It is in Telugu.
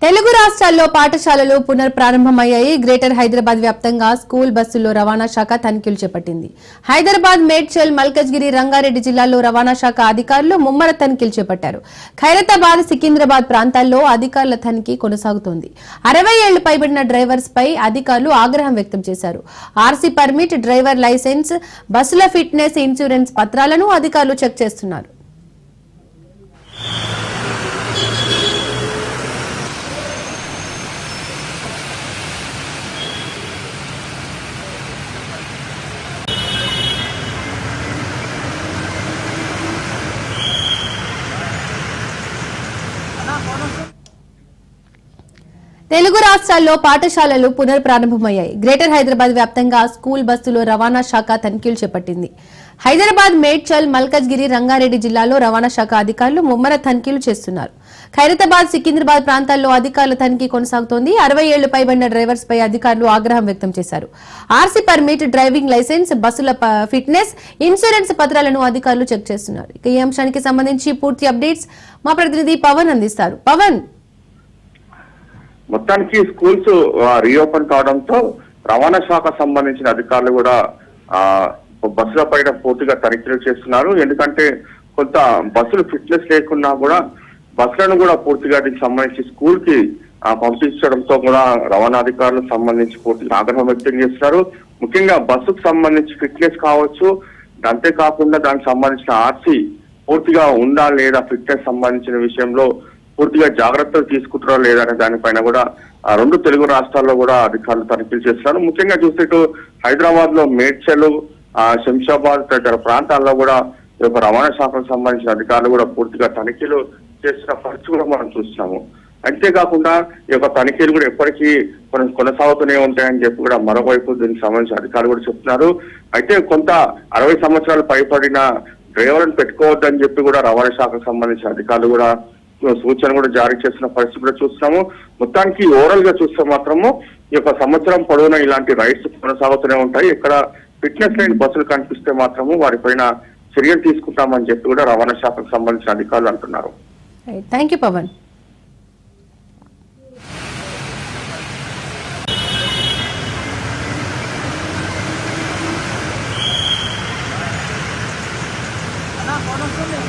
తెలుగు రాష్ట్రాల్లో పాఠశాలలు పునఃప్రారంభమయ్యాయి. గ్రేటర్ హైదరాబాద్ వ్యాప్తంగా స్కూల్ బస్సుల్లో రవాణా శాఖ తనిఖీలు చేపట్టింది. హైదరాబాద్, మేడ్చల్, మల్కజ్గిరి, రంగారెడ్డి జిల్లాల్లో రవాణా శాఖ అధికారులు ముమ్మర తనిఖీలు చేపట్టారు. ఖైరతాబాద్, సికింద్రాబాద్ ప్రాంతాల్లో అధికారుల తనిఖీ కొనసాగుతోంది. 60 ఏళ్లు పైబడిన డ్రైవర్స్ పై అధికారులు ఆగ్రహం వ్యక్తం చేశారు. ఆర్సీ పర్మిట్, డ్రైవర్ లైసెన్స్, బస్సుల ఫిట్నెస్, ఇన్సూరెన్స్ పత్రాలను అధికారులు చెక్ చేస్తున్నారు. తెలుగు రాష్ట్రాల్లో పాఠశాలలు పునఃప్రారంభమయ్యాయి. గ్రేటర్ హైదరాబాద్ వ్యాప్తంగా స్కూల్ బస్సులో రవాణా శాఖ తనిఖీలు చేపట్టింది. హైదరాబాద్, మేడ్చల్, మల్కజ్గిరి, రంగారెడ్డి జిల్లాలో రవాణా శాఖ అధికారులు ముమ్మర తనిఖీలు చేస్తున్నారు. ఖైరతాబాద్, సికింద్రాబాద్ ప్రాంతాల్లో అధికారుల తనిఖీ కొనసాగుతోంది. 60 ఏళ్లు పైబడిన డ్రైవర్స్ పై అధికారులు ఆగ్రహం వ్యక్తం చేశారు. ఆర్సీ పర్మిట్, డ్రైవింగ్ లైసెన్స్, బస్సుల ఫిట్నెస్, ఇన్సూరెన్స్ పత్రాలను అధికారులు చెక్ చేస్తున్నారు. ఇక ఈ అంశానికి సంబంధించి పూర్తి అప్డేట్స్ మా ప్రతినిధి పవన్ అందిస్తారు. పవన్, మొత్తానికి స్కూల్స్ రీఓపెన్ కావడంతో రవాణా శాఖ సంబంధించిన అధికారులు కూడా బస్సుల పైన పూర్తిగా తనిఖీలు చేస్తున్నారు. ఎందుకంటే కొంత బస్సులు ఫిట్నెస్ లేకున్నా కూడా బస్సులను కూడా పూర్తిగా దీనికి సంబంధించి స్కూల్ కి పంపించడంతో కూడా రవాణా అధికారులకు సంబంధించి పూర్తిగా ఆగ్రహం వ్యక్తం చేస్తున్నారు. ముఖ్యంగా బస్సుకు సంబంధించి ఫిట్నెస్ కావచ్చు, అంతేకాకుండా దానికి సంబంధించిన ఆర్సీ పూర్తిగా ఉందా లేదా, ఫిట్నెస్ సంబంధించిన విషయంలో పూర్తిగా జాగ్రత్తలు తీసుకుంటారో లేదనే దానిపైన కూడా రెండు తెలుగు రాష్ట్రాల్లో కూడా అధికారులు తనిఖీలు చేస్తున్నారు. ముఖ్యంగా చూస్తే హైదరాబాద్ లో మేడ్చల్, శంషాబాద్ తదితర ప్రాంతాల్లో కూడా ఈ యొక్క రవాణా శాఖకు సంబంధించిన అధికారులు కూడా పూర్తిగా తనిఖీలు చేస్తున్న పరిస్థితి కూడా మనం చూస్తున్నాము. అంతేకాకుండా ఈ యొక్క తనిఖీలు కూడా ఎప్పటికీ కొనసాగుతూనే ఉంటాయని చెప్పి కూడా మరోవైపు దీనికి సంబంధించిన అధికారులు కూడా చెప్తున్నారు. అయితే కొంత 60 సంవత్సరాలు పైబడిన డ్రైవర్లను పెట్టుకోవద్దని చెప్పి కూడా రవాణా శాఖకు సంబంధించిన అధికారులు కూడా సూచన కూడా జారీ చేస్తున్న పరిస్థితి కూడా చూస్తున్నాము. మొత్తానికి ఓవరాల్ గా చూస్తే మాత్రము ఈ యొక్క సంవత్సరం పొడవునా ఇలాంటి రైడ్స్ కొనసాగుతూనే ఉంటాయి. ఇక్కడ ఫిట్నెస్ లేని బస్సులు కనిపిస్తే మాత్రము వారిపైన చర్యలు తీసుకుంటామని చెప్పి కూడా రవాణా శాఖకు సంబంధించిన అధికారులు అంటున్నారు. Thank you Pavan. అన్నా ఫోన్ వస్తుంది.